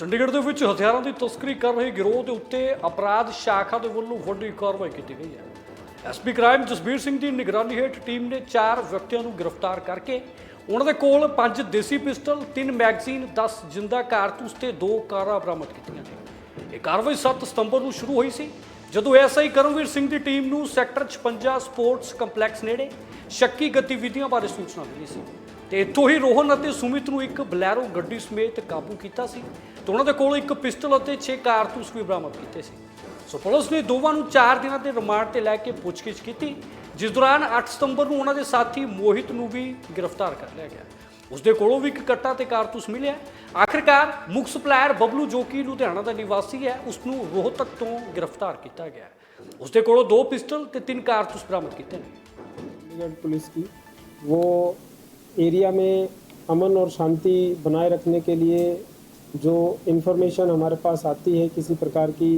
ਚੰਡੀਗੜ੍ਹ ਦੇ ਵਿੱਚ ਹਥਿਆਰਾਂ ਦੀ ਤਸਕਰੀ ਕਰ ਰਹੇ ਗਿਰੋਹ ਦੇ ਉੱਤੇ ਅਪਰਾਧ ਸ਼ਾਖਾ ਦੇ ਵੱਲੋਂ ਵੱਡੀ ਕਾਰਵਾਈ ਕੀਤੀ ਗਈ ਹੈ। ਐਸਪੀ ਕ੍ਰਾਈਮ ਜਸਬੀਰ ਸਿੰਘ ਦੀ ਨਿਗਰਾਨੀ ਹੇਠ ਟੀਮ ਨੇ 4 ਵਿਅਕਤੀਆਂ ਨੂੰ ਗ੍ਰਿਫਤਾਰ ਕਰਕੇ ਉਹਨਾਂ ਦੇ ਕੋਲ 5 ਦੇਸੀ ਪਿਸਟਲ, 3 ਮੈਗਜ਼ੀਨ, 10 ਜਿੰਦਾ ਕਾਰਤੂਸ ਤੇ 2 ਕਾਰਾਂ ਬਰਾਮਦ ਕੀਤੀਆਂ ਨੇ। ਇਹ ਕਾਰਵਾਈ 7 ਸਤੰਬਰ ਨੂੰ ਸ਼ੁਰੂ ਹੋਈ ਸੀ ਜਦੋਂ ਐਸਆਈ ਕਰਮਵੀਰ ਸਿੰਘ ਦੀ ਟੀਮ ਨੂੰ ਸੈਕਟਰ 56 ਸਪੋਰਟਸ ਕੰਪਲੈਕਸ ਨੇੜੇ ਸ਼ੱਕੀ ਗਤੀਵਿਧੀਆਂ ਬਾਰੇ ਸੂਚਨਾ ਮਿਲੀ ਸੀ ਤੇ ਇੱਥੋਂ ਹੀ ਰੋਹਨ ਅਤੇ ਸੁਮਿਤ ਨੂੰ ਇੱਕ ਬਲੈਰੋ ਗੱਡੀ ਸਮੇਤ ਕਾਬੂ ਕੀਤਾ ਸੀ ਤੇ ਉਹਨਾਂ ਦੇ ਕੋਲ ਇੱਕ ਪਿਸਟਲ ਅਤੇ 6 ਕਾਰਤੂਸ ਵੀ ਬਰਾਮਦ ਕੀਤੇ ਸੀ। ਸੋ ਪੁਲਿਸ ਨੇ ਦੋਵਾਂ ਨੂੰ 4 ਦਿਨਾਂ ਦੇ ਰਿਮਾਂਡ ਤੇ ਲੈ ਕੇ ਪੁੱਛਗਿੱਛ ਕੀਤੀ, ਜਿਸ ਦੌਰਾਨ 8 ਸਤੰਬਰ ਨੂੰ ਉਹਨਾਂ ਦੇ ਸਾਥੀ ਮੋਹਿਤ ਨੂੰ ਵੀ ਗ੍ਰਿਫਤਾਰ ਕਰ ਲਿਆ ਗਿਆ। ਉਸ ਦੇ ਕੋਲੋਂ ਵੀ ਇੱਕ ਕੱਟਾ ਤੇ ਕਾਰਤੂਸ ਮਿਲਿਆ। ਆਖਿਰਕਾਰ ਮੁੱਖ ਸਪਲਾਇਰ ਬਬਲੂ, ਜੋ ਕਿ ਲੁਧਿਆਣਾ ਦਾ ਨਿਵਾਸੀ ਹੈ, ਉਸ ਨੂੰ ਰੋਹਤਕ ਤੋਂ ਗ੍ਰਿਫਤਾਰ ਕੀਤਾ ਗਿਆ। ਉਸ ਦੇ ਕੋਲੋਂ 2 ਪਿਸਟਲ ਤੇ 3 कारतूस बरामद किए हैं। चंडीगढ़ पुलिस की वो एरिया में अमन और शांति बनाए रखने के लिए जो इन्फॉर्मेशन हमारे पास आती है किसी प्रकार की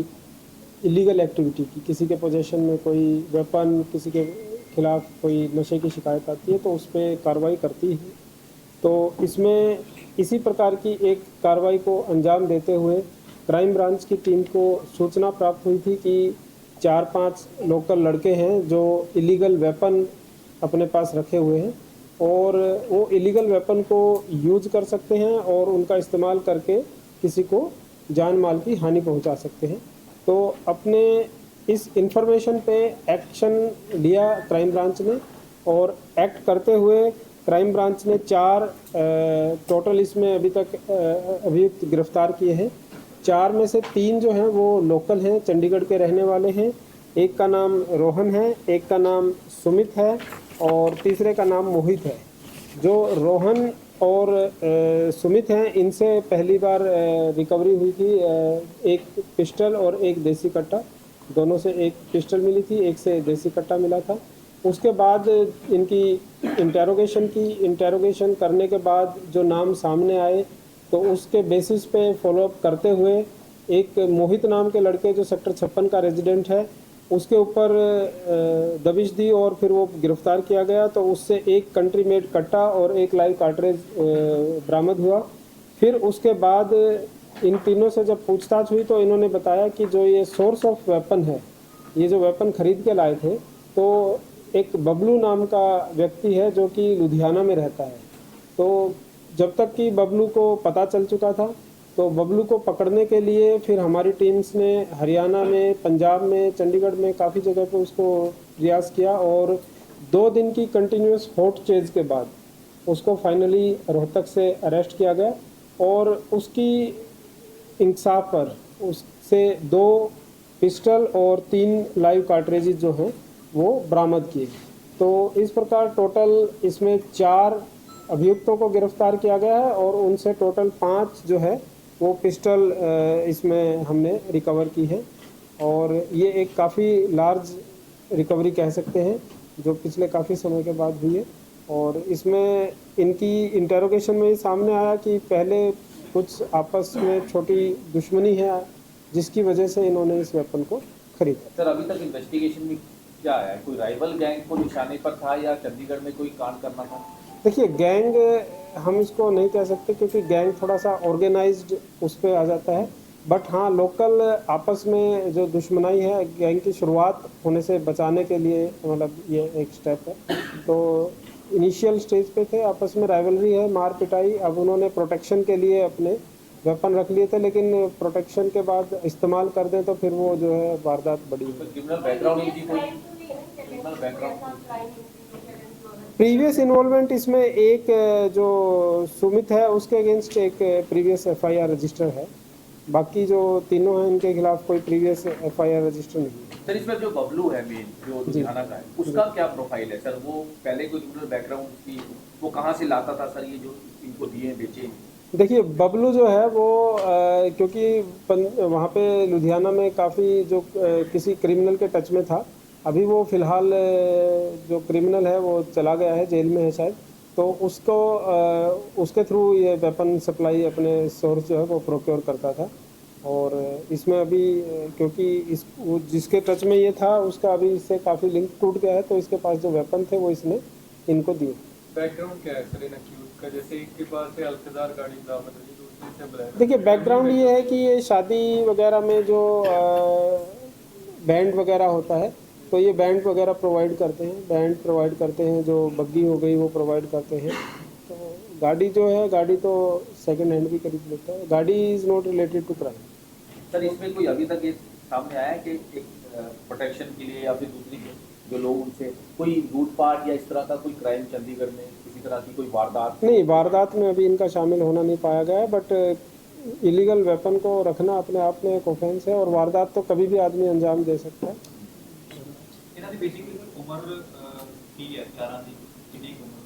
इलीगल एक्टिविटी की, किसी के पोजेशन में कोई वेपन, किसी के खिलाफ कोई नशे की शिकायत आती है तो उस पर कार्रवाई करती है। तो इसमें इसी प्रकार की एक कार्रवाई को अंजाम देते हुए क्राइम ब्रांच की टीम को सूचना प्राप्त हुई थी कि 4-5 लोकल लड़के हैं जो इलीगल वेपन अपने पास रखे हुए हैं और वो इलीगल वेपन को यूज कर सकते हैं और उनका इस्तेमाल करके किसी को जान माल की हानि पहुंचा सकते हैं। तो अपने इस इंफॉर्मेशन पे एक्शन लिया क्राइम ब्रांच ने और एक्ट करते हुए क्राइम ब्रांच ने 4 टोटल इसमें अभी तक अभियुक्त गिरफ्तार किए हैं। 4 में से 3 जो हैं वो लोकल हैं, चंडीगढ़ के रहने वाले हैं। एक का नाम रोहन है, एक का नाम सुमित है और तीसरे का नाम मोहित है। जो रोहन और सुमित हैं, इनसे पहली बार रिकवरी हुई थी एक पिस्टल और एक देसी कट्टा। दोनों से एक पिस्टल मिली थी, एक से देसी कट्टा मिला था। उसके बाद इनकी इंटेरोगेशन करने के बाद जो नाम सामने आए तो उसके बेसिस पे फॉलोअप करते हुए एक मोहित नाम के लड़के जो सेक्टर 56 का रेजिडेंट है उसके ऊपर दबिश दी और फिर वो गिरफ्तार किया गया। तो उससे एक कंट्री मेड कट्टा और एक लाइव कार्ट्रेज बरामद हुआ। फिर उसके बाद इन तीनों से जब पूछताछ हुई तो इन्होंने बताया कि जो ये सोर्स ऑफ वेपन है, ये जो वेपन खरीद के लाए थे, तो एक बबलू नाम का व्यक्ति है जो कि लुधियाना में रहता है। तो जब तक कि बबलू को पता चल चुका था तो बबलू को पकड़ने के लिए फिर हमारी टीम्स ने हरियाणा में, पंजाब में, चंडीगढ़ में काफ़ी जगह पे उसको प्रयास किया और 2 दिन की कंटिन्यूस हॉट चेज के बाद उसको फाइनली रोहतक से अरेस्ट किया गया और उसकी इंसाफ पर उससे 2 पिस्टल और 3 लाइव कार्ट्रेजेस जो हैं वो बरामद किए। तो इस प्रकार टोटल इसमें 4 अभियुक्तों को गिरफ्तार किया गया है और उनसे टोटल 5 जो है वो पिस्टल इसमें हमने रिकवर की है और ये एक काफ़ी लार्ज रिकवरी कह सकते हैं जो पिछले काफ़ी समय के बाद हुई है। और इसमें इनकी इंटेरोगेशन में ही सामने आया कि पहले कुछ आपस में छोटी दुश्मनी है जिसकी वजह से इन्होंने इस वेपन को खरीदा। सर, अभी तक इन्वेस्टिगेशन में क्या आया? कोई राइवल गैंग को निशाने पर था या चंडीगढ़ में कोई कांड करना था? देखिए, गैंग हम इसको नहीं कह सकते क्योंकि गैंग थोड़ा सा ऑर्गेनाइज्ड उस पर आ जाता है। बट हाँ, लोकल आपस में जो दुश्मनाई है गैंग की शुरुआत होने से बचाने के लिए मतलब ये एक स्टेप है। तो इनिशियल स्टेज पे थे, आपस में राइवलरी है, मार पिटाई। अब उन्होंने प्रोटेक्शन के लिए अपने वेपन रख लिए थे लेकिन प्रोटेक्शन के बाद इस्तेमाल कर दें तो फिर वो जो है वारदात बड़ी है। क्रिमिनल बैकग्राउंड इनकी कोई क्रिमिनल बैकग्राउंड प्रीवियस इन्वॉल्वमेंट इसमें एक जो सुमित है उसके अगेंस्ट एक प्रीवियस एफआईआर रजिस्टर है। बाकी जो तीनों हैं इनके खिलाफ कोई प्रीवियस एफआईआर रजिस्टर नहीं है। सर, इसमें जो बबलू है मेन जो लुधियाना का है, उसका क्या प्रोफाइल है सर? वो पहले कोई क्रिमिनल बैकग्राउंड थी, वो कहाँ से लाता था सर ये जो इनको दिए बेचे? देखिए, बबलू जो है वो क्योंकि वहाँ पे लुधियाना में काफ़ी जो किसी क्रिमिनल के टच में था, अभी वो फ़िलहाल जो क्रिमिनल है वो चला गया है, जेल में है शायद। तो उसको उसके थ्रू ये वेपन सप्लाई अपने सोर्स जो है वो प्रोक्योर करता था। और इसमें अभी क्योंकि वो जिसके टच में ये था उसका अभी इससे काफ़ी लिंक टूट गया है तो इसके पास जो वेपन थे वो इसने इनको दिए। बैकग्राउंड क्या है सर इन एक्यूज का? जैसे एक के पास से अल्कदार गाड़ी बरामद हुई तो देखिए बैकग्राउंड ये है कि ये शादी वगैरह में जो बैंड वगैरह होता है, तो ये बैंड वगैरह प्रोवाइड करते हैं, बैंड प्रोवाइड करते हैं, जो बग्गी हो गई वो प्रोवाइड करते हैं। तो गाड़ी जो है, गाड़ी तो सेकंड हैंड भी खरीद लेता है। गाड़ी is not related to crime. Sir इसमें कोई अभी तक ये सामने आया है कि एक प्रोटेक्शन के लिए या फिर दूसरी जो लोग उनसे कोई लूटपाट या इस तरह का कोई क्राइम चंडीगढ़ में किसी तरह की कोई वारदात? नहीं, वारदात में अभी इनका शामिल होना नहीं पाया गया है, बट इलीगल वेपन को रखना अपने आप में एक ऑफेंस है, और वारदात तो कभी भी आदमी अंजाम दे सकता है।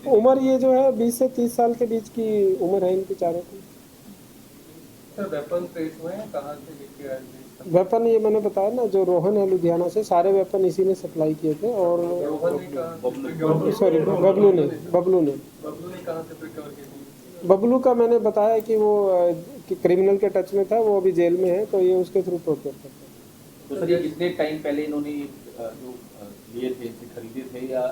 उम्र ये जो है 20 से 30 साल के बीच की उम्र है इनकी चारों की। सर वेपन ट्रेस हुए हैं, कहाँ से लेके आए थे? वेपन ये मैंने बताया ना, जो रोहन है लुधियाना से, सारे वेपन इसी ने सप्लाई किए थे। और रोहन ने कहा, सॉरी, बबलू ने बबलू ने कहाँ से प्रिकवर किए थे? बबलू का मैंने बताया कि वो क्रिमिनल के टच में था, वो अभी जेल में है, तो ये उसके थ्रू प्रोक्योर करता है। तो सर ये कितने टाइम पहले इन्होंने जो लिए थे, इनसे खरीदे थे या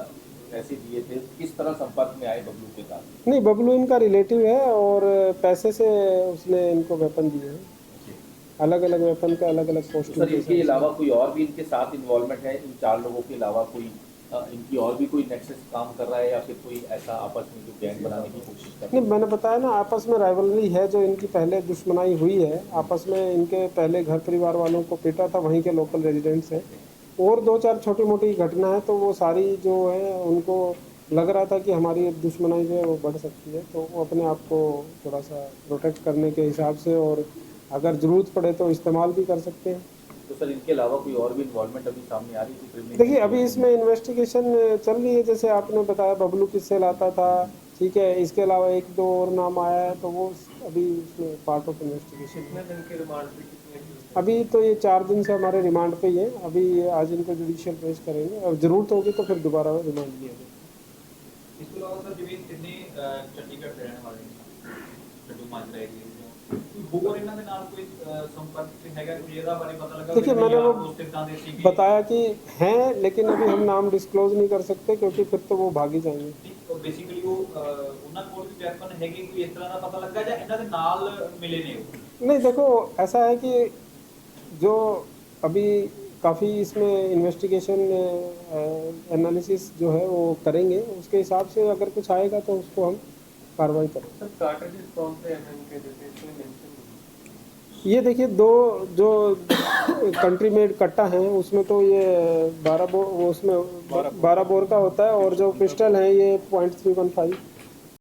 पैसे दिए थे, किस तरह संपर्क में आए बबलू के साथ? नहीं, बबलू इनका रिलेटिव है और पैसे से उसने इनको वेपन दिए हैं। अलग अलग वेपन का अलग अलग पोस्ट। सर इनके अलावा कोई और भी इनके साथ इन्वॉल्वमेंट है? इन 4 लोगों के अलावा कोई इनकी और भी कोई नेक्सस काम कर रहा है या फिर कोई ऐसा आपस में जो गैंग बनाने की कोशिश कर रहा है? नहीं, मैंने बताया ना, आपस में राइवलरी है, जो इनकी पहले दुश्मनाई हुई है आपस में। इनके पहले घर परिवार वालों को पीटा था, वहीं के लोकल रेजिडेंट्स हैं। और 2-4 छोटी मोटी घटना है, तो वो सारी जो है उनको लग रहा था कि हमारी दुश्मनाई जो है वो बढ़ सकती है, तो वो अपने आप को थोड़ा सा प्रोटेक्ट करने के हिसाब से, और अगर ज़रूरत पड़े तो इस्तेमाल भी कर सकते हैं। तो सर इनके अलावा कोई और भी इन्वॉल्वमेंट अभी सामने आ रही थी criminal? देखिए अभी इसमें इन्वेस्टिगेशन चल रही है, जैसे आपने बताया बबलू किससे लाता था, ठीक है। इसके अलावा 1-2 और नाम आया है, तो वो अभी इसमें पार्ट ऑफ इन्वेस्टिगेशन है। कितने दिन के रिमांड पे, कितने दिन? अभी तो ये 4 दिन से हमारे रिमांड पे ही है। अभी आज इनको जुडिशियल पेश करेंगे, और ज़रूरत होगी तो फिर दोबारा रिमांड लिया जाएगा। इसके अलावा सर जिਵੇਂ ਕਿੰਨੇ ਚੰਡੀਗੜ੍ਹ ਦੇ ਰਹਿਣ ਵਾਲੇ ਨੇ ਲੱਡੂ ਮਾਜਰਾ ਏਰੀਆ ਦੇ ਹੋਰ ਇਹਨਾਂ ਦੇ ਨਾਲ ਕੋਈ ਸੰਪਰਕ ਚ ਹੈਗਾ ਕੋਈ ਇਹਦਾ ਬਾਰੇ ਪਤਾ ਲੱਗਾ? देखिए मैंने वो ਦੋਸਤਾਂ ਦੇ ਸੀ बताया कि हैं, लेकिन अभी हम नाम डिस्क्लोज नहीं कर सकते, क्योंकि फिर तो वो भाग ही जाएंगे। ਬੇਸਿਕਲੀ ਉਹ ਉਹਨਾਂ ਕੋਲ ਵੀ ਵੈਪਨ ਹੈਗੇ, ਕੋਈ ਇਸ ਤਰ੍ਹਾਂ ਦਾ ਪਤਾ ਲੱਗਾ ਜਾਂ ਇਹਨਾਂ ਦੇ ਨਾਲ ਮਿਲੇ ਨੇ ਉਹ? नहीं, देखो ऐसा है कि जो अभी काफ़ी इसमें इन्वेस्टिगेशन एनालिसिस जो है वो करेंगे, उसके हिसाब से अगर कुछ आएगा तो उसको हम कार्रवाई करेंगे। सर कार्टेजेस कौन से एमएम के देते हैं, इसमें मेंशन नहीं? ये देखिए 2 जो कंट्री मेड कट्टा हैं, उसमें तो ये 12 बोर, वो उसमें 12 बोर का होता है, और जो पिस्टल है ये .315